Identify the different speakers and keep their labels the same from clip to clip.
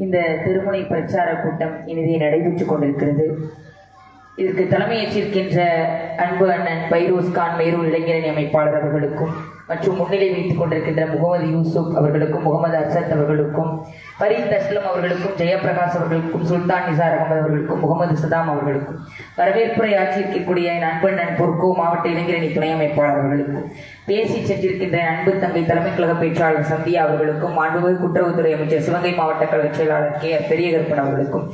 Speaker 1: இந்த திருமுனை பிரச்சார கூட்டம் இனிதே நடைபெற்றுக் கொண்டிருக்கிறது. இதற்கு தலைமையேற்றிருக்கின்ற அன்பு அண்ணன் பைரோஸ் கான் மேரூர் இளைஞரணி அமைப்பாளர் அவர்களுக்கும் மற்றும் முன்னிலை வைத்துக் கொண்டிருக்கின்ற முகமது யூசுப் அவர்களுக்கும், முகமது அசத் அவர்களுக்கும், ஃபரீத் அஸ்லம் அவர்களுக்கும், ஜெயபிரகாஷ் அவர்களுக்கும், சுல்தான் நிசார் அகமது அவர்களுக்கும், முகமது சதாம் அவர்களுக்கும், வரவேற்புரை ஆற்றியிருக்கக்கூடிய என் அன்பண்ணன் பொற்கோ மாவட்ட இளைஞரணி துணை அமைப்பாளர் அவர்களுக்கும், பேசி சென்றிருக்கின்ற அன்பு தங்கை தலைமை கழக பேச்சாளர் சந்தியா அவர்களுக்கும், மாண்புமிகு கூட்டுறவுத்துறை அமைச்சர் சிவகங்கை மாவட்ட கழக செயலாளர் கே பெரியகருப்பன் அவர்களுக்கும்,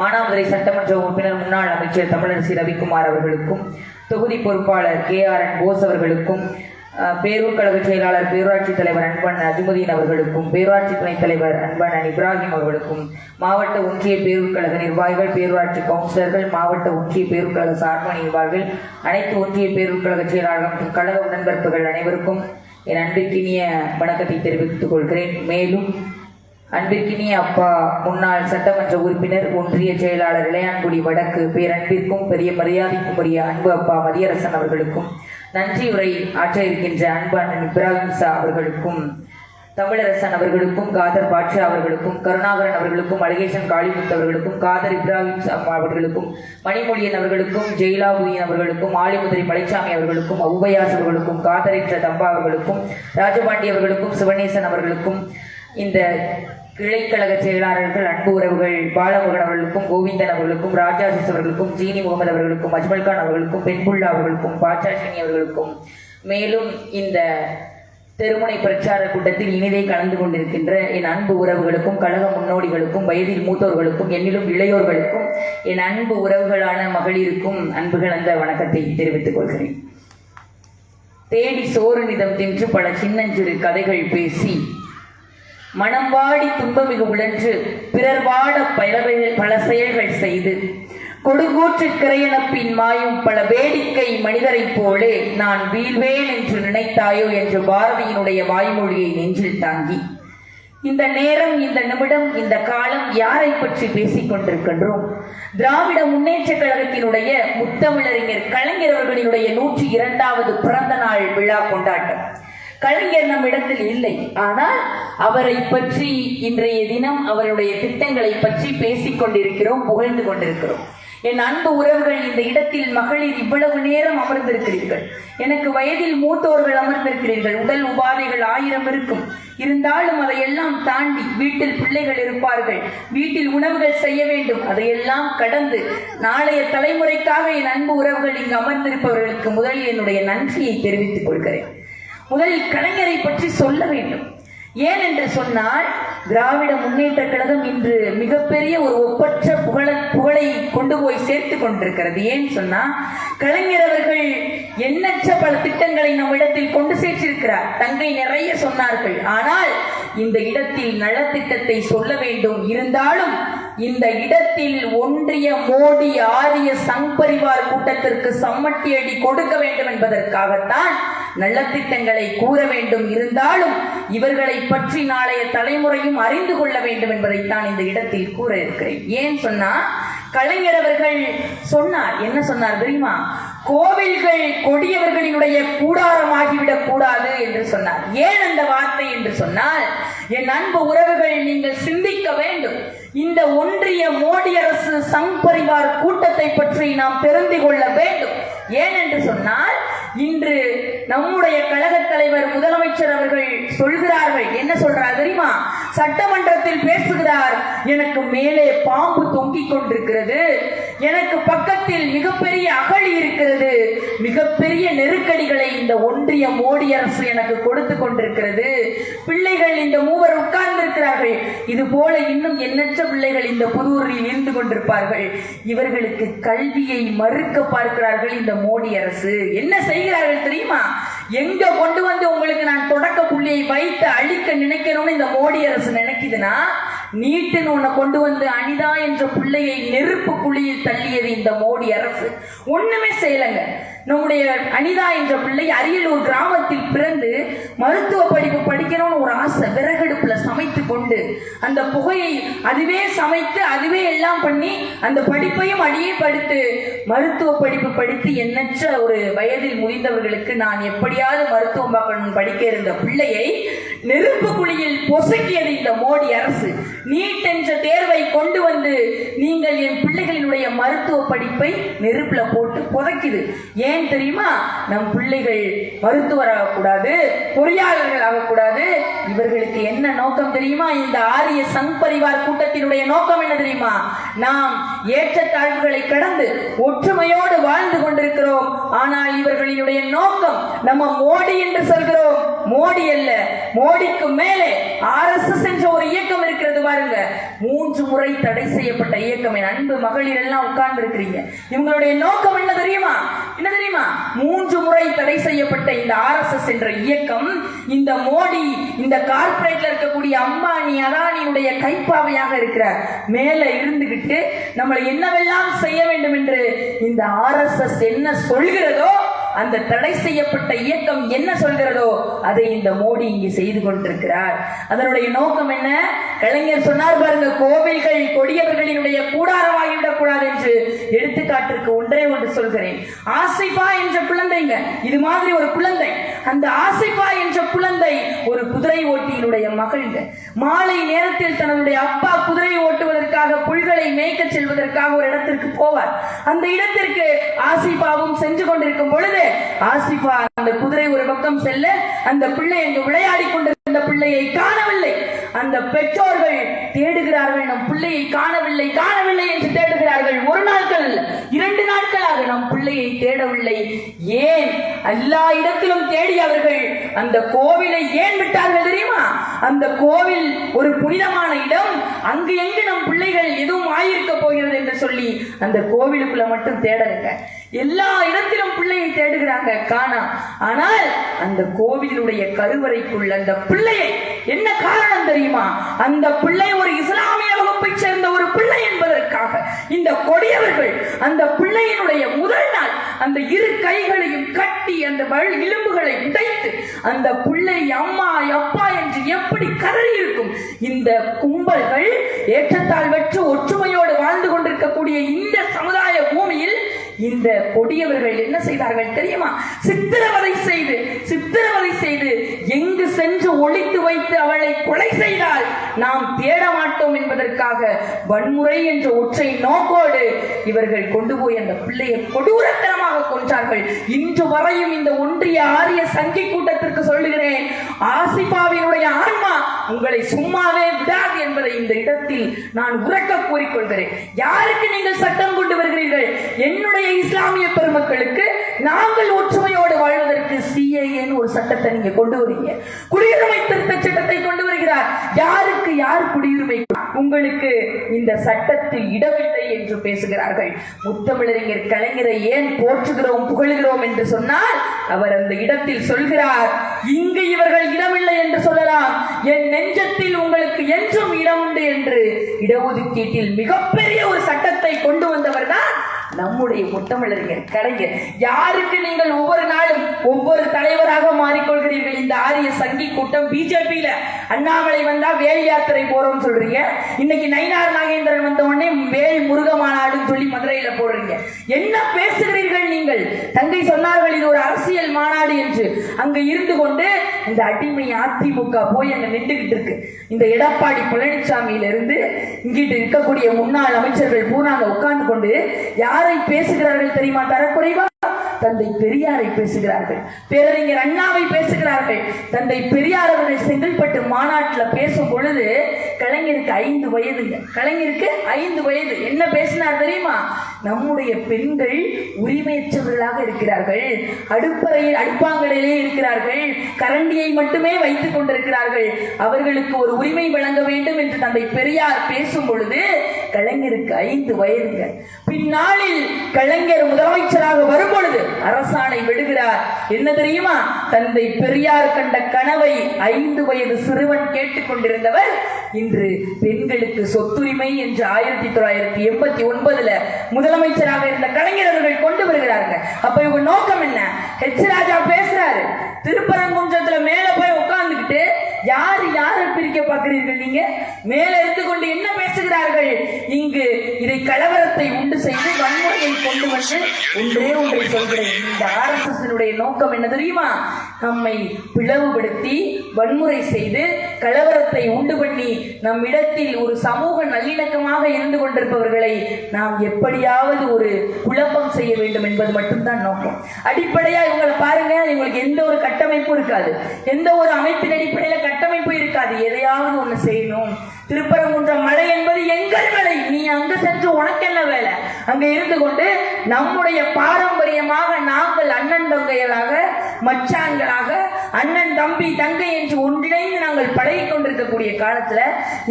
Speaker 1: மானாமதுரை சட்டமன்ற உறுப்பினர் முன்னாள் அமைச்சர் தமிழரசி ரவிக்குமார் அவர்களுக்கும், தொகுதி பொறுப்பாளர் KRN போஸ் அவர்களுக்கும், பேரூர் கழக செயலாளர் பேரூராட்சி தலைவர் அன்பன் அஜுமுதீன் அவர்களுக்கும், பேரூராட்சி துணைத் தலைவர் அன்பன் இப்ராஹிம் அவர்களுக்கும், மாவட்ட ஒன்றிய பேரூர் கழக நிர்வாகிகள், பேரூராட்சி கவுன்சிலர்கள், மாவட்ட ஒன்றிய பேரூர் கழக சார்பு நிர்வாகிகள், அனைத்து ஒன்றிய பேரூர் கழக செயலாளர்கள் மற்றும் கழக உடன்பிறப்புகள் அனைவருக்கும் என் அன்பிற்கினிய வணக்கத்தை தெரிவித்துக் கொள்கிறேன். மேலும் அன்பிற்கினிய அப்பா முன்னாள் சட்டமன்ற உறுப்பினர், ஒன்றிய செயலாளர் இளையான்குடி வடக்கு பேரன்பிற்கும் பெரிய மரியாதைக்கும் உரிய அன்பு அப்பா மதியரசன் அவர்களுக்கும், நன்றியுரை ஆற்ற இருக்கின்ற அன்பு அண்ணன் இப்ராஹிம் சா அவர்களுக்கும், தமிழரசன் அவர்களுக்கும், காதர் பாட்ஷா அவர்களுக்கும், கருணாகரன் அவர்களுக்கும், அழகேசன் காளிமுத்து அவர்களுக்கும், காதர் இப்ராஹிம் அவர்களுக்கும், மணிமொழியன் அவர்களுக்கும், ஜெயிலாபுதீன் அவர்களுக்கும், ஆலிமுதிரை மலைச்சாமி அவர்களுக்கும், அவுபயாஸ் அவர்களுக்கும், காதரிற்ற தம்பா அவர்களுக்கும், ராஜபாண்டி அவர்களுக்கும், சிவனேசன் அவர்களுக்கும், இந்த கிளைக்கழக செயலாளர்கள், அன்பு உறவுகள் பாலமுருகன் அவர்களுக்கும், கோவிந்தன் அவர்களுக்கும், ராஜாசிஸ் அவர்களுக்கும், ஜீனி முகமது அவர்களுக்கும், அஜ்மல்கான் அவர்களுக்கும், பெண்புல்லா அவர்களுக்கும், பாச்சாஷினி அவர்களுக்கும், மேலும் இந்த தெருமுனை பிரச்சார கூட்டத்தில் இனிதே கலந்து கொண்டிருக்கின்ற என் அன்பு உறவுகளுக்கும், கழக முன்னோடிகளுக்கும், வயதில் மூத்தோர்களுக்கும், என்னிலும் இளையோர்களுக்கும், என் அன்பு உறவுகளான மகளிருக்கும் அன்பு கலந்த வணக்கத்தை தெரிவித்துக் கொள்கிறேன். தேடி சோறு நிதம் தின்று பல சின்னஞ்சிறு கதைகள் பேசி மனம் வாடி துன்பமிகு உழன்று பிறர் வாட பல செயல்கள் செய்து கொடுங்கூற்றுக்கிறையனப்பின் மாயும் பல வேடிக்கை மனிதரைப் போலே நான் வீழ்வேன் என்று நினைத்தாயோ என்று பாரதியினுடைய வாய்மொழியை நெஞ்சில் தாங்கி இந்த நேரம், இந்த நிமிடம், இந்த காலம் யாரை பற்றி பேசிக் கொண்டிருக்கின்றோம்? திராவிட முன்னேற்ற கழகத்தினுடைய முத்தமிழறிஞர் கலைஞர் அவர்களினுடைய 102வது பிறந்த நாள் விழா கொண்டாட்டம். கலைஞர் நம்மிடத்தில் இல்லை, ஆனால் அவரை பற்றி இன்றைய தினம் அவருடைய திட்டங்களை பற்றி பேசிக் கொண்டிருக்கிறோம், புகழ்ந்து கொண்டிருக்கிறோம். என் அன்பு உறவுகள், இந்த இடத்தில் மகளிர் இவ்வளவு நேரம் அமர்ந்திருக்கிறீர்கள். எனக்கு வயதில் மூத்தோர்கள் அமர்ந்திருக்கிறீர்கள். உடல் உபாதைகள் 1000 இருக்கும். இருந்தாலும் அதையெல்லாம் தாண்டி வீட்டில் பிள்ளைகள் இருப்பார்கள், வீட்டில் உணவுகள் செய்ய வேண்டும். அதையெல்லாம் கடந்து நாளைய தலைமுறைக்காக என் அன்பு உறவுகள் இங்கு அமர்ந்திருப்பவர்களுக்கு முதலில் என்னுடைய நன்றியை தெரிவித்துக் கொள்கிறேன். முதலில் கலைஞரை பற்றி சொல்ல வேண்டும். ஏன் என்று சொன்னால், திராவிட முன்னேற்ற கழகம் இன்று மிகப்பெரிய ஒரு ஒப்பற்ற புகழை கொண்டு போய் சேர்த்து கொண்டிருக்கிறது. ஏன் சொன்னா, கலைஞர் அவர்கள் எண்ணற்ற பல திட்டங்களை நம் இடத்தில் கொண்டு சேர்த்திருக்கிறார். தங்கை நிறைய சொன்னார்கள், ஆனால் இந்த இடத்தில் நலத்திட்டத்தை சொல்ல வேண்டும். இருந்தாலும் இந்த இடத்தில் ஒன்றிய மோடி ஆரிய சங் பரிவார் கூட்டத்திற்கு சம்மட்டி அடி கொடுக்க வேண்டும் என்பதற்காகத்தான் நலத்திட்டங்களை கூற வேண்டும். இருந்தாலும் இவர்களை பற்றி நாளைய தலைமுறையும் அறிந்து கொள்ள வேண்டும் என்பதைத்தான் இந்த இடத்தில் கூற இருக்கிறேன். ஏன் சொன்னா, கலைஞர் அவர்கள் சொன்னார், என்ன சொன்னார் தெரியுமா? கோவில்கள் கொடியவர்களினுடைய கூடாரமாகிவிடக் கூடாது என்று சொன்னார். ஏன் அந்த வார்த்தை என்று சொன்னால், என் அன்பு உறவுகள், நீங்கள் சிந்திக்க வேண்டும். இந்த ஒன்றிய மோடி அரசு சங் பரிவார் கூட்டத்தை பற்றி நாம் தெரிந்து கொள்ள வேண்டும். ஏன் என்று சொன்னால், இன்று நம்முடைய கழக தலைவர் முதலமைச்சர் அவர்கள் சொல்கிறார்கள். என்ன சொல்றார் தெரியுமா? சட்டமன்றத்தில் பேசுகிறார், எனக்கு மேலே பாம்பு தொங்கிக் கொண்டிருக்கிறது, எனக்கு பக்கத்தில் மிகப்பெரிய அகழி இருக்கிறது, மிகப்பெரிய நெருக்கடிகளை இந்த ஒன்றிய மோடி அரசு எனக்கு கொடுத்து கொண்டிருக்கிறது, பிள்ளைகள் இந்த மூவர் உட்கார்ந்து இருக்கிறார்கள், இது போல இன்னும் எண்ணற்ற பிள்ளைகள் இந்த புதூரில் இருந்து கொண்டிருப்பார்கள், இவர்களுக்கு கல்வியை மறுக்க பார்க்கிறார்கள் இந்த மோடி அரசு. என்ன செய்கிறார்கள் தெரியுமா? எங்க கொண்டு வந்து உங்களுக்கு நான் தொடக்க புள்ளியை வைத்து அழிக்க நினைக்கணும்னு இந்த மோடி அரசு நினைக்குதுன்னா, நீட்டுன்னு உன்னை கொண்டு வந்து அனிதா என்ற பிள்ளையை நெருப்பு குழியில் தள்ளியது இந்த மோடி அரசு. ஒண்ணுமே செய்யலங்க. நம்முடைய அனிதா என்ற பிள்ளை அரியலூர் கிராமத்தில் பிறந்து மருத்துவ படிப்பு படிக்கணும்னு ஒரு ஆசை. விறகடுப்புல சமைத்து கொண்டு அந்த புகையை அதுவே சமைத்து அதுவே எல்லாம் பண்ணி அந்த படிப்பையும் அடியே படித்து மருத்துவ படிப்பு படித்து எண்ணற்ற ஒரு வயதில் முதிர்ந்தவர்களுக்கு நான் எப்படியாவது மருத்துவம் பார்க்கணும் படிக்க இருந்த பிள்ளையை நெருப்பு குழியில் பொசுக்கியது இந்த மோடி அரசு. நீட் என்ற தேர்வை கொண்டு வந்து நீங்கள் என் பிள்ளைகளினுடைய மருத்துவ படிப்பை நெருப்புல போட்டு புதைக்குது. ஏன் தெரியுமா? நம் பிள்ளைகள் மருத்துவர் ஆகக்கூடாது, பொறியாளர்கள் ஆகக்கூடாது. இவர்களுக்கு என்ன நோக்கம் தெரியுமா? இந்த ஆரிய சங் பரிவார் கூட்டத்தினுடைய நோக்கம் என்ன தெரியுமா? நாம் ஏற்றத்தாழ்வுகளை கடந்து ஒற்றுமையோடு வாழ்ந்து கொண்டிருக்கிறோம். ஆனால் இவர்களினுடைய நோக்கம் நம்ம மோடி என்று சொல்கிறோம், மோடி அல்ல, மோடிக்கு மேலே RSS என்ற ஒரு இயக்கம் இருக்கிறது பாருங்க. 3 முறை தடை செய்யப்பட்ட இயக்கம். என் அன்பு மகளிர் எல்லாம் உட்கார்ந்து இருக்கிறீங்க. இவங்களுடைய நோக்கம் என்ன தெரியுமா? 3 முறை தடை செய்யப்பட்ட இந்த RSS என்ற இயக்கம், இந்த மோடி, இந்த கார்ப்பரேட்ல இருக்கக்கூடிய அம்பானி அதானியுடைய கைப்பாவையாக இருக்கிறார். மேல இருந்துகிட்டு நம்மளை என்னவெல்லாம் செய்ய வேண்டும் என்று இந்த RSS என்ன சொல்கிறதோ, அந்த தடை செய்யப்பட்ட இயக்கம் என்ன சொல்கிறதோ அதை இந்த மோடி இங்கே செய்து கொண்டிருக்கிறார். அதனுடைய நோக்கம் என்ன? கலைஞர் சொன்னார் பாருங்க, கோவில்கள் கொடியவர்களினுடைய கூடாரமாகிவிடக் கூடாது என்று. எடுத்துக்காட்டிற்கு ஒன்று சொல்கிறேன். ஆசிஃபா என்ற குழந்தைங்க, இது மாதிரி ஒரு குழந்தை, அந்த ஆசிஃபா என்ற குழந்தை ஒரு குதிரை ஓட்டியினுடைய மகள்ங்க. மாலை நேரத்தில் தன்னுடைய அப்பா குதிரை ஓட்டுவதற்காக புல்களை மேய்க்க செல்வதற்காக ஒரு இடத்திற்கு போவார். அந்த இடத்திற்கு ஆசிஃபாவும் சென்று கொண்டிருக்கும் பொழுது ஆசிஃபா அந்த குதிரை ஒரு பக்கம் செல்ல, அந்த பிள்ளை அங்கு விளையாடி கொண்டிருந்த பிள்ளையை காணவில்லை. அந்த பெற்றோர்கள் தேடுகிறார்கள், நம் பிள்ளையை காணவில்லை காணவில்லை என்று தேடுகிறார்கள். 1 நாட்கள் 2 நாட்களாக நம் பிள்ளையை தேடவில்லை. ஏன்? எல்லா இடத்திலும் தேடி அவர்கள் அந்த கோவிலை ஏன் விட்டார்கள் தெரியுமா? அந்த கோவில் ஒரு புனிதமான இடம், அங்கு எங்கு நம் பிள்ளைகள் எதுவும் ஆயிருக்க போகிறது என்று சொல்லி அந்த கோவிலுக்குள்ள மட்டும் தேடலுங்க. எல்லா இடத்திலும் பிள்ளையை தேடுகிறாங்க, காணா. ஆனால் அந்த கோவிலுடைய கருவறைக்குள்ள அந்த பிள்ளையை, என்ன காரணம் தெரியுமா? அந்த பிள்ளை ஒரு இஸ்லாமிய வகுப்பை சேர்ந்த ஒரு பிள்ளை என்பதற்காக இந்த கொடியவர்கள் அந்த பிள்ளையினுடைய முதல் நாள் அந்த 2 கைகளையும் கட்டி அந்த எலும்புகளை உடைத்து அந்த பிள்ளை அம்மா அப்பா என்று எப்படி கதறி இருக்கும். இந்த கும்பல்கள் ஏற்றத்தாழ்வற்று ஒற்றுமையோடு வாழ்ந்து கொண்டிருக்கக்கூடிய இந்த சமுதாய பூமியில் இந்த கொடியவர்கள் என்ன செய்தார்கள் தெரியுமா? சித்திரவதை செய்து எங்கு சென்று ஒளித்து வைத்து அவளை கொலை செய்தால் நாம் தேட மாட்டோம் என்பதற்காக வன்முறை என்ற ஒற்றை நோக்கோடு இவர்கள் கொண்டு போய் அந்த பிள்ளையை கொடூரத்தனமாக கொன்றார்கள். இன்று வரையும் இந்த ஒன்றிய ஆரிய சங்கி கூட்டத்திற்கு சொல்லுகிறேன், ஆசிஃபாவினுடைய ஆன்மா உங்களை சும்மாவே விடாது என்பதை இந்த இடத்தில் நான் உரக்க கூறிக்கொள்கிறேன். யாருக்கு நீங்கள் சட்டம் கொண்டு வருகிறீர்கள்? என்னுடைய இஸ்லாமிய பெருமக்களுக்கு நாங்கள் ஒற்றுமையோடு வாழ்வதற்கு CAA ஒரு சட்டத்தை நீங்க கொண்டு வரீங்க, குடியுரிமை திருத்த சட்டத்தை கொண்டு வருகிறார். யாருக்கு யார் குடியுரிமை? உங்களுக்கு இந்த சட்டத்தில் இடமில்லை என்று பேசுகிறார்கள். முத்தமிழறிஞர் கலைஞரை ஏன் போற்றுகிறோம் புகழுகிறோம் என்று சொன்னால், அவர் அந்த இடத்தில் சொல்கிறார், இங்கு இவர்கள் இடமில்லை என்று சொல்லலாம், என் நெஞ்சத்தில் உங்களுக்கு என்றும் இடம் உண்டு என்று இடஒதுக்கீட்டில் மிகப்பெரிய ஒரு சட்டத்தை கொண்டு வந்தவர் தான் நம்முடைய முத்தமிழறிஞர் கலைஞர். யாருக்கு நீங்கள் ஒவ்வொரு நாளும் ஒவ்வொரு தலைவராக மாறிக்கொள்கிறீர்கள்? இந்த ஆரிய சங்கி கூட்டம் BJPல அண்ணாமலை வந்தா வேல் யாத்திரை போறோம் சொல்றீங்க, இன்னைக்கு நயினார் நாகேந்திரன் வந்த உடனே வேல் முருக மாநாடுன்னு சொல்லி மதுரையில போடுறீங்க. என்ன பேசுகிறீர்கள் நீங்கள்? தங்கை சொன்னார்கள் இது ஒரு அரசியல் மாநாடு என்று. அங்க இருந்து கொண்டு இந்த அடிமை அதிமுக போய் அங்க நின்றுகிட்டு இருக்கு. இந்த எடப்பாடி பழனிசாமியில இருந்து இங்கிட்டு இருக்கக்கூடிய முன்னாள் அமைச்சர்கள் பூரா அங்க உட்கார்ந்து கொண்டு யாரை பேசுகிறார்கள் தெரியுமா? தரக்குறைவா தந்தை பெரியாரை பேசுகிறார்கள், பேரறிஞர் அண்ணாவை பேசுகிறார்கள். தந்தை பெரியார் அவர்கள் செங்கல்பட்டு மாநாட்டில் பேசும் பொழுது கலைஞருக்கு 5 வயதுங்க. கலைஞருக்கு 5 வயது. என்ன பேசினார் தெரியுமா? நம்முடைய பெண்கள் உரிமையற்றவர்களாக இருக்கிறார்கள், அடுப்பாங்கடையிலே இருக்கிறார்கள், கரண்டியை மட்டுமே வைத்துக் கொண்டிருக்கிறார்கள், அவர்களுக்கு ஒரு உரிமை வழங்க வேண்டும் என்று தந்தை பெரியார் பேசும் பொழுது கலைஞருக்கு 5 வயதுங்க. பின்னாளில் கலைஞர் முதலமைச்சராக வரும் பொழுது அரசாணை விடுகிறார். என்ன தெரியுமா? தந்தை பெரியார் கண்ட கனவை 5 வயது சிறுவன் கேட்டுக்கொண்டிருந்தவர் இன்று பெண்களுக்கு சொத்துரிமை என்று 1989 முதலமைச்சராக இருந்த கலைஞர் அவர்கள் கொண்டு வருகிறார்கள். அப்ப இவங்க நோக்கம் என்ன? ஹெச் ராஜா பேசுறாரு, திருப்பரங்குன்றத்துல மேல போய் உட்கார்ந்துக்கிட்டு யாரு யாரை பிரிக்க பார்க்கிறீர்கள்? நீங்க மேல இருந்து கொண்டு என்ன பேசுகிறார்கள்? இங்கு இதை கலவரத்தை உண்டு செய்து வன்முறையை கொண்டு வந்து ஒன்றை சொல்கிறேன். இந்த RSS நோக்கம் என்ன தெரியுமா? நம்மை பிளவுபடுத்தி வன்முறை செய்து கலவரத்தை உண்டு பண்ணி நம்மிடத்தில் ஒரு சமூக நல்லிணக்கமாக இருந்து கொண்டிருப்பவர்களை நாம் எப்படியாவது ஒரு குழப்பம் செய்ய வேண்டும் என்பது மட்டும்தான் நோக்கம். அடிப்படையா இவங்களை பாருங்க, இவங்களுக்கு எந்த ஒரு கட்டமைப்பும் இருக்காது, எந்த ஒரு அமைப்பின் அடிப்படையில கட்டமைப்பு இருக்காது. எதையாவது ஒண்ணு செய்யணும். திருப்பரங்குன்றம் மலை என்பது எங்கள் மலை, நீ அங்க சென்று உனக்கு என்ன வேலை? அங்க இருந்து கொண்டு நம்முடைய பாரம்பரியமாக நாங்கள் அண்ணன் தங்கைகளாக, மச்சான்களாக, அண்ணன் தம்பி தங்கை என்று ஒன்றிணைந்து நாங்கள் பழகி கொண்டிருக்கக்கூடிய காலத்துல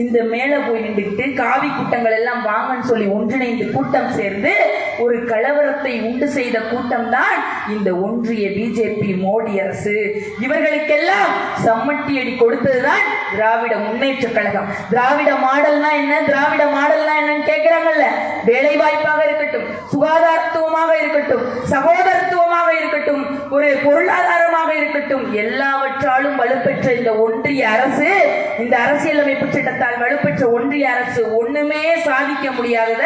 Speaker 1: இந்த மேல போய் நின்றுட்டு காவி கூட்டங்கள் எல்லாம் வாங்கன்னு சொல்லி ஒன்றிணைந்து கூட்டம் சேர்ந்து ஒரு கலவரத்தை உண்டு செய்த கூட்டம் தான் இந்த ஒன்றிய பிஜேபி மோடி அரசு. இவர்களுக்கெல்லாம் சம்மட்டி அடி கொடுத்ததுதான் திராவிட முன்னேற்ற கழகம். திராவிட மாடல்னா என்ன, திராவிட மாடல்னா என்னன்னு கேட்கிறாங்கல்ல. வேலை வாய்ப்பாக இருக்கட்டும், சுகாதாரத்துவமாக இருக்கட்டும், சகோதரத்துவமாக இருக்கட்டும், ஒரு பொருளாதாரமாக இருக்கட்டும், எல்லாவற்றாலும் வலுப்பெற்ற இந்த ஒன்றிய அரசு, இந்த அரசியலமைப்பு சட்டத்தால் வலுப்பெற்ற ஒன்றிய அரசு ஒண்ணுமே சாதிக்க முடியாதத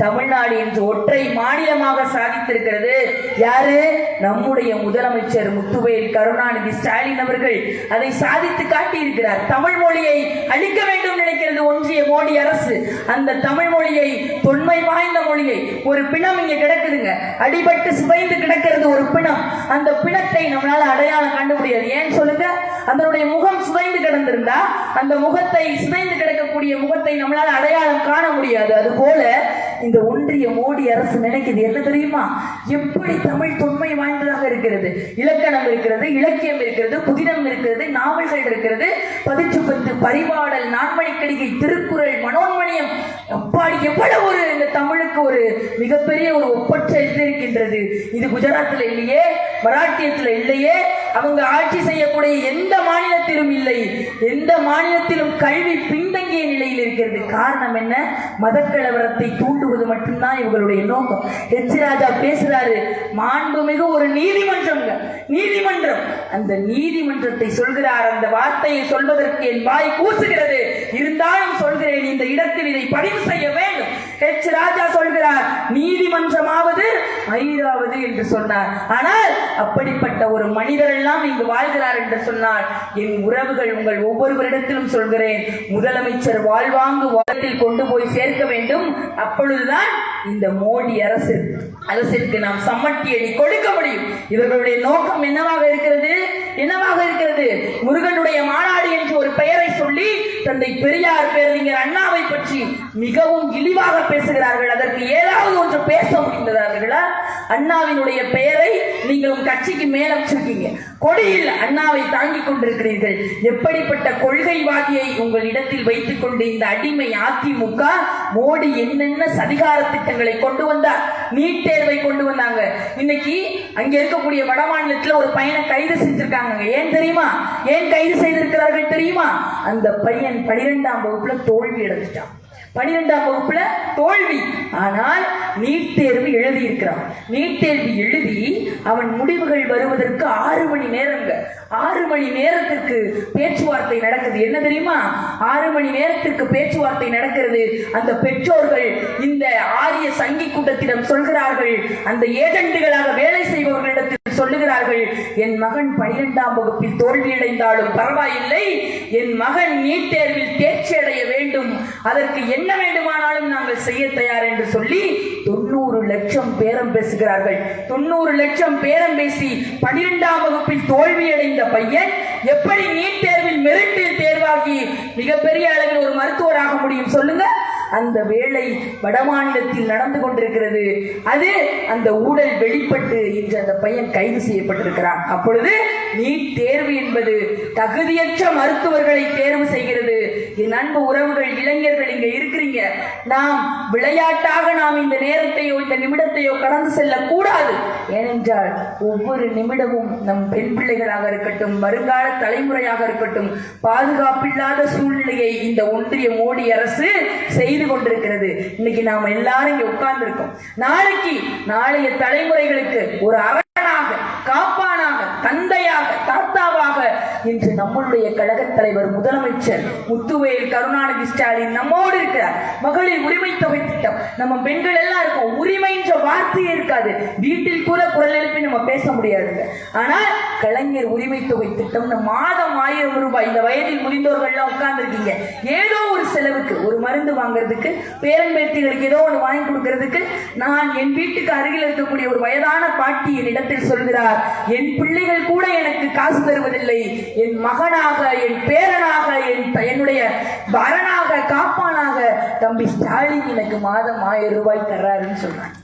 Speaker 1: தமிழ்நாடு என்று ஒற்றை மாநிலமாக சாதித்திருக்கிறது. யாரு? நம்முடைய முதலமைச்சர் முத்துவேல் கருணாநிதி ஸ்டாலின் அவர்கள் அதை சாதித்து காட்டியிருக்கிறார். தமிழ் மொழியை அழிக்க வேண்டும் நினைக்கிறது ஒன்றிய மோடி அரசு. அந்த தமிழ் மொழியை, தொன்மை வாய்ந்த மொழியை, ஒரு பிணம் இங்க கிடக்குதுங்க, அடிபட்டு சிதைந்து கிடக்கிறது ஒரு பிணம். அந்த பிணத்தை நம்மளால அடையாளம் கண்டு முடியாது. ஏன் சொல்லுங்க? அதனுடைய முகம் சிதைந்து கிடந்திருந்தா அந்த முகத்தை, சிதைந்து கிடக்கக்கூடிய முகத்தை நம்மளால அடையாளம் காண முடியாது. அது போல இந்த ஒன்றிய மோடி அரசு நினைக்கிறது என்ன தெரியுமா? எப்படி தமிழ் தொன்மை வாய்ந்ததாக இருக்கிறது, இலக்கணம் இருக்கிறது, இலக்கியம் இருக்கிறது, புதினம் இருக்கிறது, நாவல்கள் இருக்கிறது, பதிற்றுப்பத்து, பரிபாடல், நான்மணிக்கடிகை, திருக்குறள், மனோன்மணியம், அப்பாடி எவ்வளவு ஒரு இந்த தமிழுக்கு ஒரு மிகப்பெரிய ஒரு ஒப்பற்ற இருக்கின்றது. இது குஜராத்தில் இல்லையே, மராட்டியத்தில் இல்லையே, அவங்க ஆட்சி செய்யக்கூடிய எந்த மாநிலத்திலும் இல்லை. எந்த மாநிலத்திலும் கல்வி பின்தங்கிய நிலையில் இருக்கிறது. காரணம் என்ன? மதக்கலவரத்தை தூண்டுவது மட்டும்தான் இவங்களுடைய நோக்கம். ஹெச் ராஜா பேசுறாரு, மாண்புமிகு ஒரு நீதிமன்றம், நீதிமன்றம், அந்த நீதிமன்றத்தை சொல்கிறார். அந்த வார்த்தையை சொல்வதற்கு என் வாய் கூசுகிறது, இருந்தாலும் சொல்கிறேன், இந்த இடத்தில் இதை பதிவு செய்ய வேண்டும். ஹெச் ராஜா சொல்கிறார், நீதிமன்றமாவது மயிராவது என்று சொன்னார். ஆனால் அப்படிப்பட்ட ஒரு மனிதர் எல்லாம் இங்கு வாழ்கிறார் என்று சொன்னார். என் உறவுகள், உங்கள் ஒவ்வொருவரிடத்திலும் சொல்கிறேன், முதலமைச்சர் வாழ்வாங்கு வாரத்தில் கொண்டு போய் சேர்க்க வேண்டும். அப்பொழுதுதான் இந்த மோடி அரசிற்கு நாம் சம்மட்டி அடி கொடுக்க முடியும். இவர்களுடைய நோக்கம் என்னவாக இருக்கிறது? என்னவாக இருக்கிறது? முருகனுடைய மாநாடு என்று ஒரு பெயரை சொல்லி தந்தை பெரியார், பேரறிஞர் அண்ணாவை பற்றி மிகவும் இழிவாக பேசுகிறார்கள். அதற்கு ஏதாவது ஒன்று பேச முடிந்ததார்களா? அண்ணாவினுடைய பெயரை நீங்கள் கட்சிக்கு மேல வச்சிருக்கீங்க, கொடியில் அண்ணாவை தாங்கிக் கொண்டிருக்கிறீர்கள். எப்படிப்பட்ட கொள்கைவாதியை உங்கள் இடத்தில் வைத்துக் கொண்டு இந்த அடிமை அதிமுக மோடி என்னென்ன சதிகார திட்டங்களை கொண்டு வந்தார். நீட் தேர்வை கொண்டு வந்தாங்க. இன்னைக்கு அங்க இருக்கக்கூடிய வட மாநிலத்தில் ஒரு பையனை கைது செஞ்சிருக்காங்க. ஏன் தெரியுமா? ஏன் கைது செய்திருக்கிறார்கள் தெரியுமா? அந்த பையன் 12ஆம் வகுப்புல தோல்வி அடைஞ்சிட்டான். 12ஆம் வகுப்புல தோல்வி. ஆனால் நீட் தேர்வு எழுதி இருக்கிறான். நீட் தேர்வு எழுதி அவன் முடிவுகள் வருவதற்கு 6 மணி நேரங்க. 6 மணி நேரத்திற்கு பேச்சுவார்த்தை நடக்குது. என்ன தெரியுமா? 6 மணி நேரத்திற்கு பேச்சுவார்த்தை நடக்கிறது. அந்த பெற்றோர்கள் இந்த ஆரிய சங்கி கூட்டத்திடம் சொல்கிறார்கள், அந்த ஏஜென்ட்டுகளாக வேலை செய்பவர்களிடத்தில் சொல்லுகிறார்கள், என் மகன் 12ஆம் வகுப்பில் தோல்வியடைந்தாலும் பரவாயில்லை, என் மகன் நீட் தேர்வில் தேர்ச்சி அடைய வேண்டும், அதற்கு என்ன வேண்டுமானாலும் நாங்கள் செய்ய தயார் என்று சொல்லி 90 லட்சம் பேரம் பேசுகிறார்கள். 90 லட்சம் பேரம் பேசி 12ஆம் வகுப்பில் தோல்வியடைந்த பையன் எப்படி நீட் தேர்வில் மெரிட்டில் தேர்வாகி மிகப்பெரிய அளவில் ஒரு மருத்துவராக முடியும் சொல்லுங்க? அந்த வேலை வடமாநிலத்தில் நடந்து கொண்டிருக்கிறது. அது அந்த ஊழல் வெளிப்பட்டு இன்று அந்த பையன் கைது செய்யப்பட்டிருக்கிறான். அப்பொழுது நீட் தேர்வு என்பது தகுதியற்ற மருத்துவர்களை தேர்வு செய்கிறது. என் அன்பு உறவுகள், இளைஞர்கள் இங்க இருக்கிறீங்க. நாம் விளையாட்டாக நாம் இந்த நேரத்தையோ இந்த நிமிடத்தையோ கடந்து செல்ல கூடாது. ஏனென்றால் ஒவ்வொரு நிமிடமும் நம் பெண் பிள்ளைகளாக இருக்கட்டும், வருங்கால தலைமுறையாக இருக்கட்டும், பாதுகாப்பில்லாத சூழ்நிலையை இந்த ஒன்றிய மோடி அரசு செய்து கொண்டிருக்கிறது. இன்னைக்கு நாம எல்லாரும் இங்க உட்கார்ந்து இருக்கோம். நாளைய தலைமுறைகளுக்கு ஒரு அரணாக, காப்பானாக, தந்தையாக, தாத்தாவாக இன்று நம்முடைய கழக தலைவர் முதலமைச்சர் முத்துவேல் கருணாநிதி ஸ்டாலின் நம்மோடு இருக்கிறார். மகளிர் உரிமை தொகை திட்டம், நம்ம பெண்கள் எல்லாம் இருக்கும், உரிமை என்ற வார்த்தையே இருக்காது. வீட்டில் கூட குரல் எழுப்பி நம்ம பேச முடியாதுங்க. ஆனால் கலைஞர் உரிமை தொகை திட்டம் மாதம் 1000 ரூபாய். இந்த வயதில் முடிந்தவர்கள் உட்கார்ந்து இருக்கீங்க. ஏதோ ஒரு செலவுக்கு, ஒரு மருந்து வாங்குறதுக்கு, பேரன் பேத்திகளுக்கு ஏதோ ஒன்று வாங்கி கொடுக்கறதுக்கு, நான் என் வீட்டுக்கு அருகில் இருக்கக்கூடிய ஒரு வயதான பாட்டி என்னிடத்தில் சொல்கிறார், என் பிள்ளைகள் கூட எனக்கு காசு தருவதில்லை, என் மகனாக, என் பேரனாக, என்னுடைய வரனாக, காப்பானாக தம்பி ஸ்டாலின் எனக்கு மாதம் 1000 ரூபாய் தர்றாருன்னு சொல்றாங்க.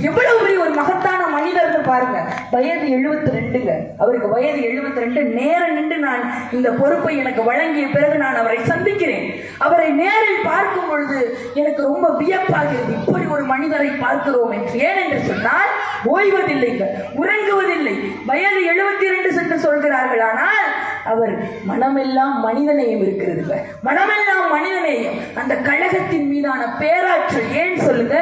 Speaker 1: எவ்வளவு பெரிய ஒரு மகத்தான மனிதர்னு பாருங்க. வயது 72ங்க, அவருக்கு வயது 72. நேரம் நின்று நான் இந்த பொறுப்பை எனக்கு வழங்கிய பிறகு நான் அவரை சந்திக்கிறேன். அவரை நேரில் பார்க்கும் பொழுது எனக்கு ரொம்ப வியப்பாகிறது. இப்படி ஒரு மனிதரை பார்க்கிறோம் என்று. ஏனென்று சொன்னால் ஓய்வதில்லைங்க, உறங்குவதில்லை. வயது 72 என்று சொல்கிறார்கள். ஆனால் அவர் மனமெல்லாம் மனிதநேயம் இருக்கிறது. மனமெல்லாம் மனிதநேயம், அந்த கழகத்தின் மீதான பேராற்றல். ஏன் சொல்லுங்க,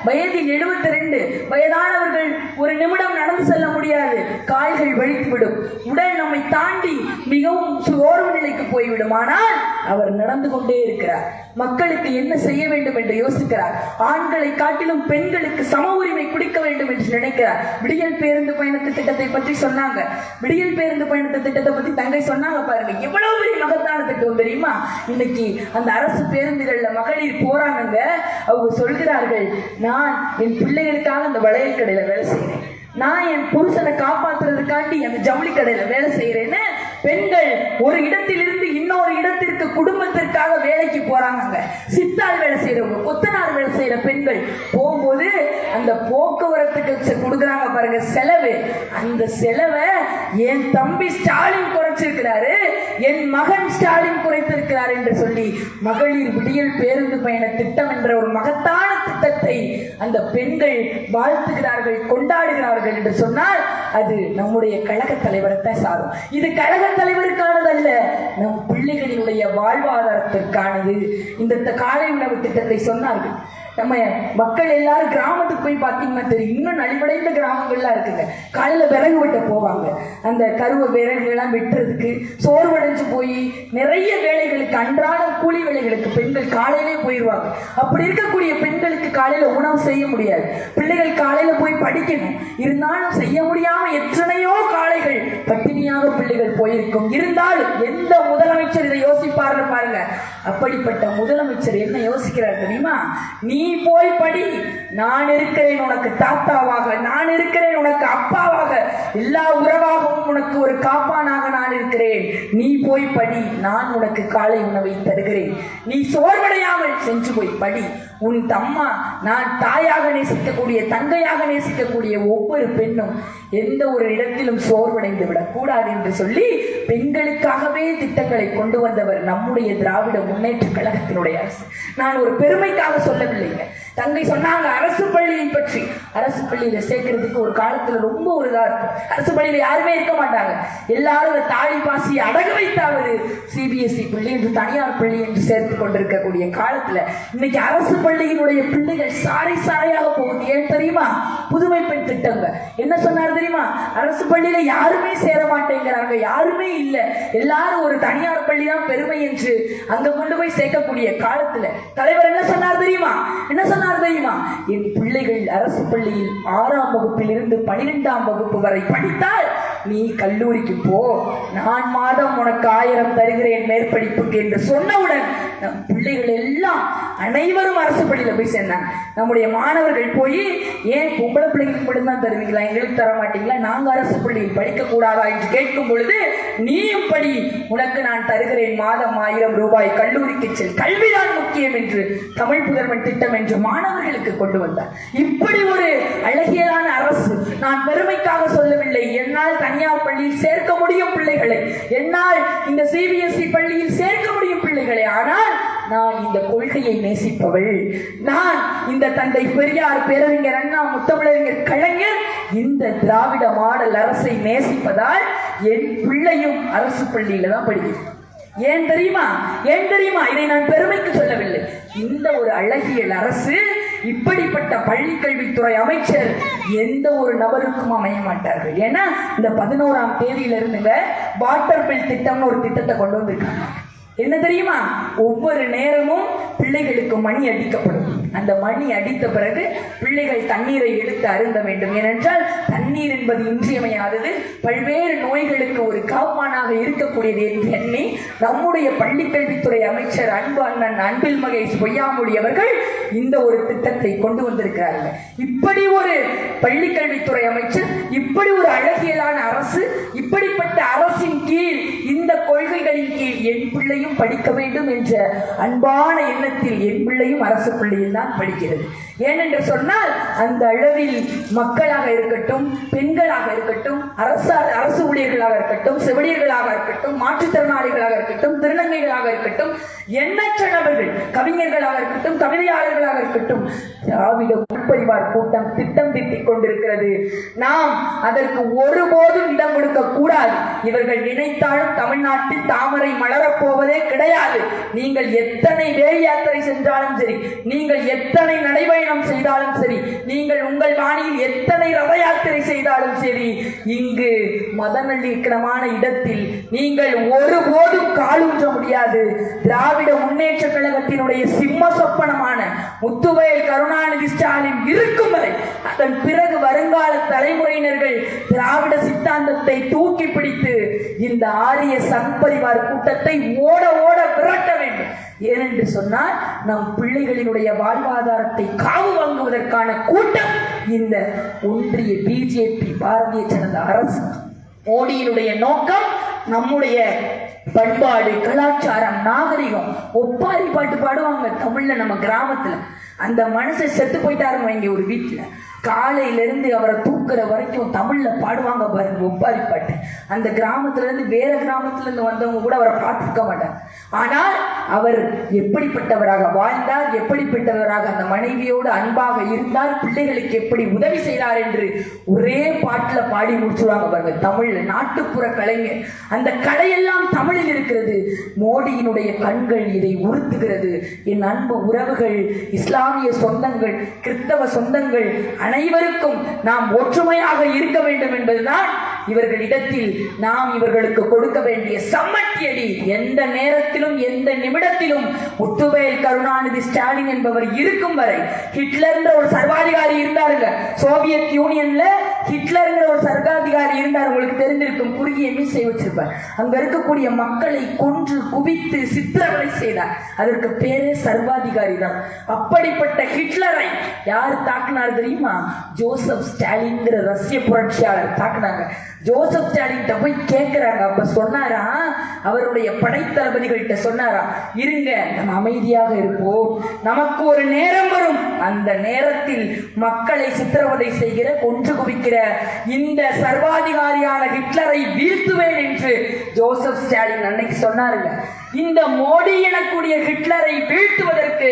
Speaker 1: வயதில் 72 வயதானவர்கள் ஒரு நிமிடம் நடந்து செல்ல முடியாது, கால்கள் வலித்துவிடும், உடல் நம்மை தாண்டி மிகவும் சோர்வு நிலைக்கு போய்விடும். ஆனால் அவர் நடந்து கொண்டே இருக்கிறார். மக்களுக்கு என்ன செய்ய வேண்டும் என்று யோசிக்கிறார். ஆண்களை காட்டிலும் பெண்களுக்கு சம உரிமை குடிக்க வேண்டும் என்று நினைக்கிறார். விடியல் பேருந்து பயணத்து திட்டத்தை பற்றி சொன்னாங்க. விடியல் பேருந்து பயணத்து திட்டத்தை பற்றி தங்கை சொன்னாங்க பாருங்க. எவ்வளவு பெரிய மகத்தான திட்டம் தெரியுமா? இன்னைக்கு அந்த அரசு பேருந்துகள்ல மகளிர் போறாங்க. அவங்க சொல்கிறார்கள், நான் என் பிள்ளைகளுக்காக அந்த வளையல் கடையில வேலை செய்கிறேன், நான் என் புருஷனை காப்பாத்துறதுக்காண்டி அந்த ஜவுளி கடையில வேலை செய்யறேன்னு பெண்கள் ஒரு இடத்திலிருந்து இன்னொரு இடத்திற்கு குடும்பத்திற்காக வேலைக்கு போறாங்க. சித்தாள் வேலை செய்யறவங்க, கொத்தனார் வேலை செய்யற பெண்கள் போகும்போது அந்த போக்குவரத்துக்கு கொடுக்குறாங்க பாருங்க செலவு. அந்த செலவை என் தம்பி ஸ்டாலின் குறைச்சிருக்கிறாரு, என் மகன் ஸ்டாலின் குறைத்திருக்கிறார் என்று சொல்லி மகளிர் விடியல் பேருந்து பயண திட்டம் என்ற ஒரு மகத்தான திட்டத்தை அந்த பெண்கள் வாழ்த்துகிறார்கள், கொண்டாடுகிறார்கள் என்று சொன்னால் அது நம்முடைய கழக தலைவரைத்தான் சாரும். இது கழக தலைவருக்கானது அல்ல, நம் பிள்ளைகளினுடைய வாழ்வாதாரத்திற்கானது. இந்த காலை உணவு திட்டத்தை சொன்னார்கள். நம்ம மக்கள் எல்லாரும் கிராமத்துக்கு போய் பார்த்தீங்கன்னா தெரியும், இன்னும் நலிவடைந்த கிராமங்கள்லாம் இருக்குங்க. காலையில் விறகு வெட்ட போவாங்க. அந்த கருவ விறகுகள்லாம் வெட்டுறதுக்கு சோர்வடைஞ்சு போய் நிறைய வேலைகளுக்கு, அன்றாட கூலி வேலைகளுக்கு பெண்கள் காலையிலே போயிடுவாங்க. அப்படி இருக்கக்கூடிய பெண்களுக்கு காலையில உணவு செய்ய முடியாது. பிள்ளைகள் காலையில போய் படிக்கணும், இருந்தாலும் செய்ய முடியாம எத்தனையோ காலைகள் பட்டினியாக பிள்ளைகள் போயிருக்கும். இருந்தாலும் எந்த முதலமைச்சர் இதை யோசிப்பார்னு பாருங்க. அப்படிப்பட்ட முதலமைச்சர் என்ன யோசிக்கிறார் தெரியுமா? நீ போய் படி, நான் இருக்கிறேன் உனக்கு தாத்தாவாக, நான் இருக்கிறேன் உனக்கு அப்பாவாக, எல்லா உறவாகவும் உனக்கு ஒரு காப்பானாக நான் இருக்கிறேன். நீ போய் படி, நான் உனக்கு காலை உணவை தருகிறேன், நீ சோர்வடையாமல் சென்று போய் படி. உன் தம்மா, நான் தாயாக நேசிக்கக்கூடிய, தங்கையாக நேசிக்கக்கூடிய ஒவ்வொரு பெண்ணும் எந்த ஒரு இடத்திலும் சோர்வடைந்து விடக்கூடாது என்று சொல்லி பெண்களுக்காகவே திட்டங்களை கொண்டு வந்தவர் நம்முடைய திராவிட முன்னேற்ற கழகத்தினுடைய அரசு. நான் ஒரு பெருமைக்காக சொல்லவில்லைங்க. தங்கை சொன்னாங்க அரசு பள்ளியை பற்றி. அரசு பள்ளியில சேர்க்கறதுக்கு ஒரு காலத்துல ரொம்ப ஒரு இதா இருக்கும். அரசு பள்ளியில யாருமே இருக்க மாட்டாங்க, எல்லாரும் தாலி பாசி அடகு வைத்தாவது சிபிஎஸ்இ பள்ளி என்று தனியார் பள்ளி என்று சேர்த்து கொண்டிருக்கக்கூடிய காலத்துல இன்னைக்கு அரசு பள்ளியினுடைய பிள்ளைகள் சாறை சாறையாக போகுது. ஏன் தெரியுமா? புதுமை பெண் திட்டங்க. என்ன சொன்னார் தெரியுமா? அரசு பள்ளியில யாருமே சேர மாட்டேங்கிறாங்க, யாருமே இல்ல, எல்லாரும் ஒரு தனியார் பள்ளி தான் பெருமை என்று அங்க கொண்டு போய் சேர்க்கக்கூடிய காலத்துல தலைவர் என்ன சொன்னார் தெரியுமா? என்ன சொன்னார் தெரியுமா? என் பிள்ளைகள் அரசு பள்ளியில் 6ஆம் வகுப்பில் இருந்து 12ஆம் வகுப்பு வரை படித்தால் நீ கல்லூரிக்கு போ, நான் மாதம் உனக்கு 1000 தருகிறேன் மேற்படிப்புக்கு என்று சொன்னவுடன் நம் பிள்ளைகள் எல்லாம் அனைவரும் அரசு பள்ளியில போய் சேர்ந்தாங்க. நம்முடைய மாணவர்கள் போய், ஏன் பொம்பளை பிள்ளைங்களுக்கு மட்டும்தான் தருவீங்களா, எங்களுக்கு தர மாட்டீங்களா, நாங்க அரசு பள்ளியில் படிக்க கூடாதா என்று கேட்கும் பொழுது, நீயும் படி, உனக்கு நான் தருகிறேன் மாதம் 1000 ரூபாய், கல்லூரிக்கு செல், கல்விதான் முக்கியம் என்று தமிழ் புதல்வன் திட்டம் என்று மாணவர்களுக்கு கொண்டு வந்தார். இப்படி ஒரு அழகியலான அரசு. நான் பெருமைக்காக சொல்லவில்லை, என்னால் தனியார் பள்ளியில் சேர்க்க முடியும் பிள்ளைகளை, என்னால் இந்த CBSE பள்ளியில் சேர்க்க முடியும் பிள்ளைகளை. ஆனால் நான் இந்த கொள்கையை நேசிப்பவள், நான் இந்த தந்தை பெரியார், பேரறிஞர் அண்ணா, முத்தமிழறிஞர் கலைஞர் இந்த திராவிட மாடல் அரசை நேசிப்பதால் என் பிள்ளையும் அரசு பள்ளியில தான் படிக்கிறேன். ஏன் தெரியுமா? இதை நான் பெருமைக்கு சொல்லவில்லை. இந்த ஒரு அழகியல் அரசு, இப்படிப்பட்ட பள்ளி கல்வித்துறை அமைச்சர் எந்த ஒரு நபருக்கும் அமைய மாட்டார்கள். ஏன்னா இந்த 11ஆம் தேதியிலிருந்து வாட்டர் பில் திட்டம்னு ஒரு திட்டத்தை கொண்டு வந்திருக்காங்க. என்ன தெரியுமா? ஒவ்வொரு நேரமும் பிள்ளைகளுக்கு மணி அடிக்கப்படும். அந்த மணி அடித்த பிறகு பிள்ளைகள் தண்ணீரை எடுத்து அருந்த வேண்டும். ஏனென்றால் தண்ணீர் என்பது இன்றியமையாதது, பல்வேறு நோய்களுக்கு ஒரு காப்பானாக இருக்கக்கூடியது என்று எண்ணி நம்முடைய பள்ளி கல்வித்துறை அமைச்சர் அன்பு அண்ணன் அன்பில் மகேஷ் பொய்யாமொழி அவர்கள் இந்த ஒரு திட்டத்தை கொண்டு வந்திருக்கிறார்கள். இப்படி ஒரு பள்ளி கல்வித்துறை அமைச்சர், இப்படி ஒரு அழகியலான அரசு, இப்படிப்பட்ட அரசின் கீழ், இந்த கொள்கைகளின் கீழ் என் பிள்ளையும் படிக்க வேண்டும் என்ற அன்பான எண்ணத்தில் என் பிள்ளையும் அரசு பள்ளியில் தான் படிக்கிறது. ஏனென்று சொன்னால் அந்த அளவில் மக்களாக இருக்கட்டும், பெண்களாக இருக்கட்டும், அரசு ஊழியர்களாக இருக்கட்டும், செவிலியர்களாக இருக்கட்டும், மாற்றுத்திறனாளிகளாக இருக்கட்டும், திருநங்கைகளாக இருக்கட்டும், எண்ணற்ற நபர்கள், கவிஞர்களாக இருக்கட்டும், கவிதையாளர்களாக இருக்கட்டும், திராவிட உட்பரிவார் கூட்டம் திட்டம் தீட்டிக் கொண்டிருக்கிறது. நாம் அதற்கு ஒருபோதும் இடம் கொடுக்க கூடாது. இவர்கள் நினைத்தாலும் தமிழ்நாட்டில் தாமரை மலரப்போவதே கிடையாது. நீங்கள் எத்தனை வேல் யாத்திரை சென்றாலும் சரி, நீங்கள் எத்தனை நடைபயணம் செய்தாலும் சரி, நீங்கள் உங்கள் வாணியில் எத்தனை ரத யாத்திரை செய்தாலும் சரி, இங்கு மதநல்லிக்கணமான இடத்தில் நீங்கள் ஒருபோதும் காலூன்ற முடியாது. திராவிட முன்னேற்ற கழகத்தினுடைய சிம்ம சொப்பனமான முத்துவேல் கருணாநிதி ஸ்டாலின் இருக்கும் வரை, அதன் பிறகு வருங்கால தலைமுறையினர்கள் திராவிட சித்தாந்தத்தை தூக்கி பிடித்து இந்த ஆரிய சங்பரிவார் கூட்டத்தை ஓட ஓட விரட்ட வேண்டும். ஏனென்று சொன்னால் நம் பிள்ளைகளினுடைய வாழ்வாதாரத்தை காவு வாங்குவதற்கான கூட்டம் இந்த ஒன்றிய பிஜேபி பாரதிய ஜனதா அரசு. மோடியினுடைய நோக்கம் நம்முடைய பண்பாடு, கலாச்சாரம், நாகரிகம். ஒப்பாரி பாட்டு பாடுவாங்க தமிழ்ல நம்ம கிராமத்துல. அந்த மனுஷன் செத்து போயிட்டாருங்க இங்க ஒரு வீட்டுல, காலையில இருந்து அவரை தூக்குற வரைக்கும் தமிழ்ல பாடுவாங்க பாருங்க ஒப்பாரி பாட்டு. அந்த கிராமத்துல இருந்து வேற கிராமத்துல இருந்து வந்தவங்க கூட அவரை பார்த்துக்க மாட்டாங்க. ஆனால் அவர் எப்படிப்பட்டவராக வாழ்ந்தார், எப்படிப்பட்டவராக அந்த மனைவியோடு அன்பாக இருந்தார், பிள்ளைகளுக்கு எப்படி உதவி செய்தார் என்று ஒரே பாட்டுல பாடி முடிச்சுடுவாங்க பாருங்க தமிழ்ல. நாட்டுப்புற கலைஞர். அந்த கலையெல்லாம் தமிழில் இருக்கிறது. மோடியினுடைய கண்கள் இதை உறுத்துகிறது. என் அன்பு உறவுகள், இஸ்லாமிய சொந்தங்கள், கிறிஸ்தவ சொந்தங்கள் அனைவருக்கும் நாம் ஒற்றுமையாக இருக்க வேண்டும் என்பதுதான் இவர்களிடத்தில் நாம் இவர்களுக்கு கொடுக்க வேண்டிய சம்மட்டியடி. எந்த நேரத்திலும் எந்த நிமிடத்திலும் முத்துவேல் கருணாநிதி ஸ்டாலின் என்பவர் இருக்கும் வரை, ஹிட்லர் ஒரு சர்வாதிகாரி இருந்தாருங்க சோவியத் யூனியன்ல, ஹிட்லர் ஒரு சர்வாதிகாரி இருந்தார், உங்களுக்கு தெரிந்திருக்கும், குறுகிய மீசை வச்சிருப்பார். அங்க இருக்கக்கூடிய மக்களை கொன்று குவித்து சித்திரவதை செய்தார். அதற்கு பேரே சர்வாதிகாரி தான். அப்படிப்பட்ட ஹிட்லரை யார் தாக்குனார் தெரியுமா? ஜோசப் ஸ்டாலின் ரஷ்ய புரட்சியாளர் தாக்குனாங்க. ஜோசப் ஸ்டாலின் போய் கேட்கிறாங்க. அப்ப சொன்னாரா, அவருடைய படைத்தளபதிகள்கிட்ட சொன்னாரா, இருங்க நம்ம அமைதியாக இருப்போம், நமக்கு ஒரு நேரம் வரும், அந்த நேரத்தில் மக்களை சித்திரவதை செய்கிற, கொன்று குவிக்கிற இந்த சர்வாதிகாரியான ஹிட்லரை வீழ்த்துவேன் என்று ஜோசப் ஸ்டாலின் அன்னைக்கு சொன்னாருங்க. இந்த மோடி எனக்கூடிய ஹிட்லரை வீழ்த்துவதற்கு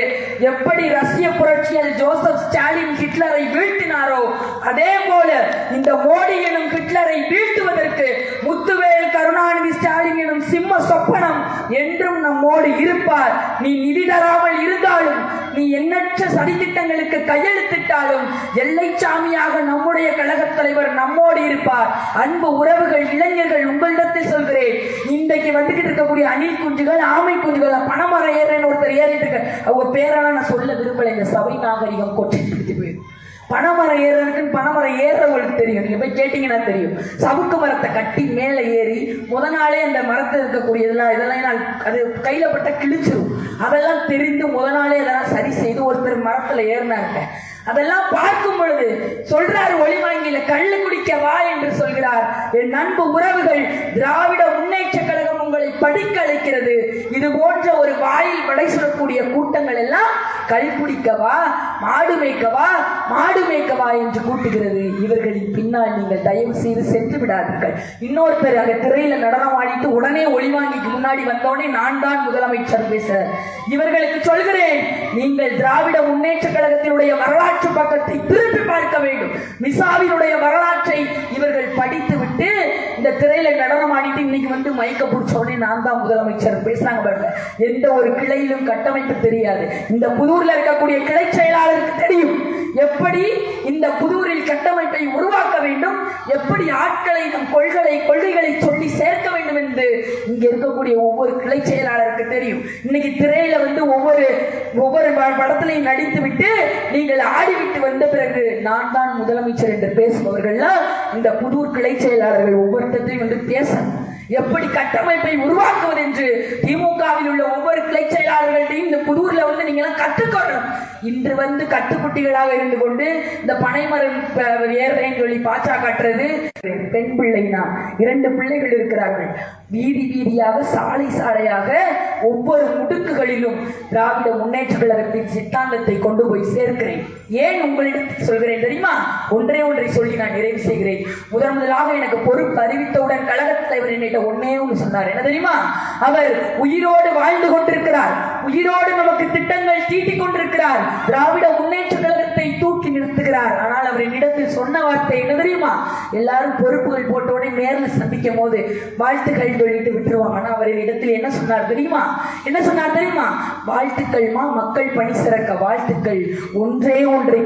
Speaker 1: எப்படி ரஷ்ய புரட்சியாளர் ஜோசப் ஸ்டாலின் ஹிட்லரை வீழ்த்தினாரோ, அதே போல இந்த மோடி எனும் ஹிட்லரை வீழ்த்துவதற்கு முத்துவேல் கருணாநிதி ஸ்டாலின் எனும் சிம்ம சொப்பனம் என்றும் நம்மோடு இருப்பார். நீ நிதி தராமல் இருந்தாலும், நீ எண்ணற்ற சதித்திட்டங்களுக்கு கையெழுத்திட்டாலும், எல்லைச்சாமியாக நம்முடைய கழக தலைவர் நம்மோடு இருப்பார். அன்பு உறவுகள், இளைஞர்கள், உங்களிடத்தில் சொல்கிறேன், இன்றைக்கு வந்துகிட்டு இருக்கக்கூடிய அணில் குஞ்சுகள், ஆமை குஞ்சுகள், பணமரம் ஏறன்னு ஒருத்தர் ஏறிட்டு இருக்க, அவங்க பேரெல்லாம் நான் சொல்ல விரும்பல, இந்த சபை நாகரிகம் கொட்டி போயிடும். பனைமரம் ஏறதுக்குன்னு பனைமரம் ஏறுறவங்களுக்கு தெரியும், நீங்க போய் கேட்டீங்கன்னா தெரியும். சவுக்கு மரத்தை கட்டி மேலே ஏறி முத நாளே அந்த மரத்தில் இருக்கக்கூடிய இதெல்லாம் அது கையில பட்ட கிழிச்சிரும். அதெல்லாம் தெரிந்து முத நாளே அதெல்லாம் மரத்துல ஏறினாங்க. அதெல்லாம் பார்க்கும் பொழுது சொல்றாரு ஒளிவாங்கில, கள்ளு குடிக்க வா என்று சொல்கிறார். என் அன்பு உறவுகள், திராவிட முன்னேற்ற கழகம் உங்களை படிக்க அழைக்கிறது. இது போன்ற ஒரு வாயில் வடை சொல்லக்கூடிய கூட்டங்கள் எல்லாம் கள் குடிக்கவா, மாடு மேய்க்கவா, மாடு மேய்க்கவா என்று கூட்டுகிறது. இவர்களின் பின்னால் நீங்கள் தயவு செய்து சென்று விடாதீர்கள். இன்னொருத்தர் அங்க திரையில நடனம் ஆடிட்டு உடனே ஒளிவாங்கிக்கு முன்னாடி வந்தோடனே நான் தான் முதலமைச்சர் பேச, இவர்களுக்கு சொல்கிறேன், நீங்கள் திராவிட முன்னேற்ற கழகத்தினுடைய வரலாற்று பக்கத்தை திருப்பி பார்க்க வேண்டும். மிசாவினுடைய வரலாற்றை இவர்கள் படித்து விட்டு இந்த திரையில நடனம் ஆடிட்டு இன்னைக்கு வந்து மயக்க பிடிச்சோடனே நான் தான் முதலமைச்சர் பேசுறாங்க பாருங்க. எந்த ஒரு கிளையிலும் கட்டமைப்பு தெரியாது. இந்த புதூர்ல இருக்கக்கூடிய கிளை செயலாளருக்கு தெரியும் எப்படி இந்த புதூரில் கட்டமைப்பை உருவாக்க வேண்டும், எப்படி ஆட்களை நம் கொள்கைகளை சொல்லி சேர்க்க வேண்டும் என்று இங்க இருக்கக்கூடிய ஒவ்வொரு கிளை செயலாளருக்கு தெரியும். இன்னைக்கு திரையில வந்து ஒவ்வொரு படத்திலையும் நடித்து விட்டு நீங்கள் ஆடிவிட்டு வந்த பிறகு நான் தான் முதலமைச்சர் என்று பேசுபவர்கள்லாம் இந்த புதூர் கிளை செயலாளர்கள் ஒவ்வொருத்தையும் வந்து பேசணும். எப்படி கட்டமைப்பை உருவாக்குவது என்று திமுகவில் உள்ள ஒவ்வொரு கிளை செயலாளர்களையும் இந்த புதூர்ல வந்து நீங்க எல்லாம் கற்றுக்கொள்ளணும். இன்று வந்து கட்டுக்குட்டிகளாக இருந்து கொண்டு இந்த பனைமரம் ஏறுறேன்னு சொல்லி பாச்சா காட்டுறது. பெண் பிள்ளை நான் 2 பிள்ளைகள் இருக்கிறார்கள். வீதி வீதியாக சாலை சாலையாக ஒவ்வொரு முடுக்குகளிலும் திராவிட முன்னேற்ற கழகத்தின் சித்தாந்தத்தை கொண்டு போய் சேர்க்கிறேன். ஏன் உங்களிடத்தில் சொல்கிறேன் தெரியுமா? ஒன்றை சொல்லி நான் நிறைவு செய்கிறேன். முதலாக எனக்கு பொறுப்பு அறிவித்தவுடன் கழக தலைவர் என்னிட்ட ஒன்னே ஒன்று சொன்னார். என்ன தெரியுமா? அவர் உயிரோடு வாழ்ந்து கொண்டிருக்கிறார், உயிரோடு நமக்கு திட்டங்கள் தீட்டிக் கொண்டிருக்கிறார், திராவிட முன்னேற்ற கழகத்தை தூக்கி நிறுத்துகிறார். ஆனால் அவர் என்னிடத்தில் சொன்ன வார்த்தை என்ன தெரியுமா? எல்லாரும் பொறுப்புகள் போட்டோட நேரில் சந்திக்கும் போது வாழ்த்துக்கள் சொல்லிட்டு விட்டுருவாங்க. ஆனா அவர் இடத்தில் என்ன சொன்னார் தெரியுமா? வாழ்த்துக்கள்மா, மக்கள் பணி சிறக்க வாழ்த்துக்கள். ஒன்றை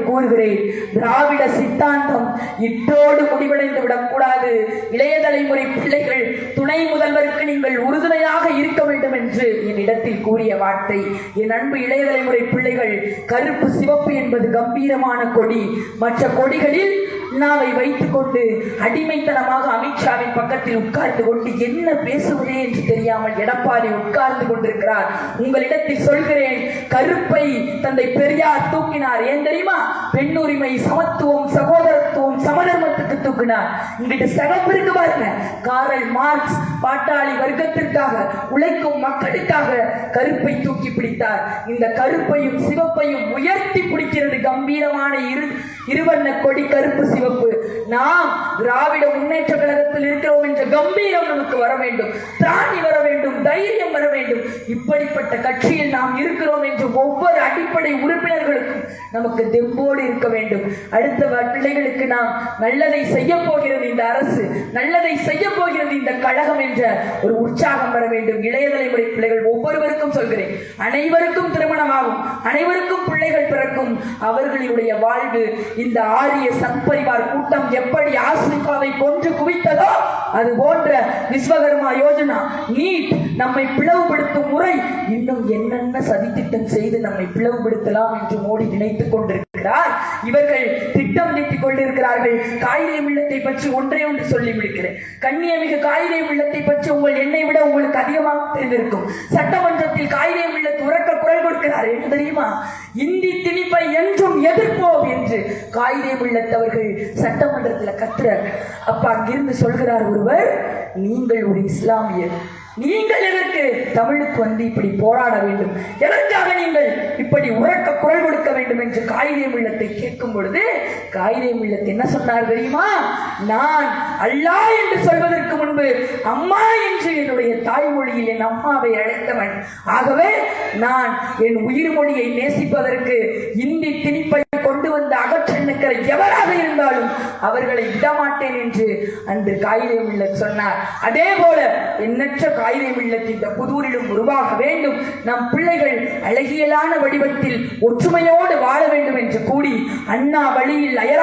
Speaker 1: கூறுகிறேன், திராவிட சித்தாந்தம் இட்டோடு முடிவடைந்து விடக்கூடாது. இளைய தலைமுறை பிள்ளைகள், துணை முதல்வருக்கு நீங்கள் உறுதுணையாக இருக்க வேண்டும் என்று என்னிடத்தில் கூறிய வார்த்தை. என் அன்பு இளைய தலைமுறை பிள்ளைகள், கருப்பு சிவப்பு என்பது கம்பீரமான கொடி. மற்ற கொடிகளில் நாவை வைத்துக் கொண்டு அடிமைத்தனமாக அமித்ஷாவின் பக்கத்தில் உட்கார்ந்து கொண்டு என்ன பேசுவதே என்று தெரியாமல் எடப்பாடி உட்கார்ந்து கொண்டிருக்கிறார். உங்களிடத்தில் சொல்கிறேன், கருப்பை தந்தை பெரியார் தூக்கினார். ஏன் தெரியுமா? பெண்ணுரிமை, சமத்துவம், சகோதரத்துவம், சமதர்மத்துக்கு தூக்கினார். இங்கிட்டு சிகப்பு இருக்கு பாருங்க, காரல் மார்க்ஸ் பாட்டாளி வர்க்கத்திற்காக, உழைக்கும் மக்களுக்காக கருப்பை தூக்கி பிடித்தார். இந்த கருப்பையும் சிவப்பையும் உயர்த்தி பிடிக்கிறது கம்பீரமான இருவண்ண கொடி, கருப்பு சிவப்பு. நாம் திராவிட முன்னேற்ற கழகத்தில் இருக்கிறோம் என்ற கம்பீரம் நமக்கு வர வேண்டும், திராணி வர வேண்டும், தைரியம் வர வேண்டும். இப்படிப்பட்ட கட்சியில் நாம் இருக்கிறோம் என்று ஒவ்வொரு அடிப்படை உறுப்பினர்களுக்கும் நமக்கு தெம்போடு இருக்க வேண்டும். அடுத்த பிள்ளைகளுக்கு நாம் நல்லதை செய்ய போகிறது இந்த அரசு, நல்லதை செய்ய போகிறது இந்த கழகம் என்ற ஒரு உற்சாகம் வர வேண்டும். இளைய தலைமுறை பிள்ளைகள் ஒவ்வொருவருக்கும் சொல்கிறேன், அனைவருக்கும் திருமணமாகும், அனைவருக்கும் பிள்ளைகள் பிறக்கும். அவர்களுடைய வாழ்வு இந்த ஆரிய சங்பரிவார் கூட்டம் எப்படி ஆசிரிக்காவை கொன்று குவித்ததோ அது போன்ற விஸ்வகர்மா யோஜனா, நீட், நம்மை பிளவுபடுத்தும் முறை, இன்னும் என்னென்ன சதித்திட்டம் செய்து நம்மை பிளவுபடுத்தலாம் என்று மோடி நினைத்துக் கொண்டிருக்கிறார். இவர்கள் திட்டம் தீட்டிக் கொண்டிருக்கிறார்கள். காயிதே மில்லத்தை பற்றி ஒன்று சொல்லி முடிக்கிறேன். கண்ணியமிகு காயிதே மில்லத்தை பற்றி உங்கள் என்னை விட உங்களுக்கு அதிகமாக தெரிந்திருக்கும். சட்டமன்றத்தில் காயிதே மில்லத் உரக்க குரல் கொடுக்கிறார். என்ன தெரியுமா? இந்தி திணிப்பை என்றும் எதிர்ப்போம் என்று காயிதே மில்லத் அவர்கள் சட்டமன்றத்தில் கத்துறார். அப்ப அங்கிருந்து சொல்கிறார் ஒருவர், நீங்கள் ஒரு இஸ்லாமியர், நீங்கள் எதற்கு தமிழுக்கு வந்து இப்படி போராட வேண்டும், எதற்காக நீங்கள் இப்படி உரக்க குரல் கொடுக்க வேண்டும் என்று காயிதே மில்லத்தை கேட்கும் பொழுது காயிதே மில்லத் என்ன சொன்னார் தெரியுமா? நான் அல்லாஹ் என்று சொல்வதற்கு முன்பு அம்மா என்று என்னுடைய தாய்மொழியில் என் அம்மாவை அழைத்தவன். ஆகவே நான் என் உயிர் மொழியை நேசிப்பதற்கு இந்தி திணிப்பை கொண்டு வந்து அகற்ற நிற்கிற எவராக இருந்தாலும் அவர்களை விடமாட்டேன் என்று அன்று காயிதே மில்லத் சொன்னார். அதே போல எண்ணற்ற காயிதே மில்லத் இந்த புதூரிலும் உருவாக வேண்டும். நம் பிள்ளைகள் அழகியலான வடிவத்தில் ஒற்றுமையோடு வாழ வேண்டும் என்று கூடி அண்ணா வழியில் அயரா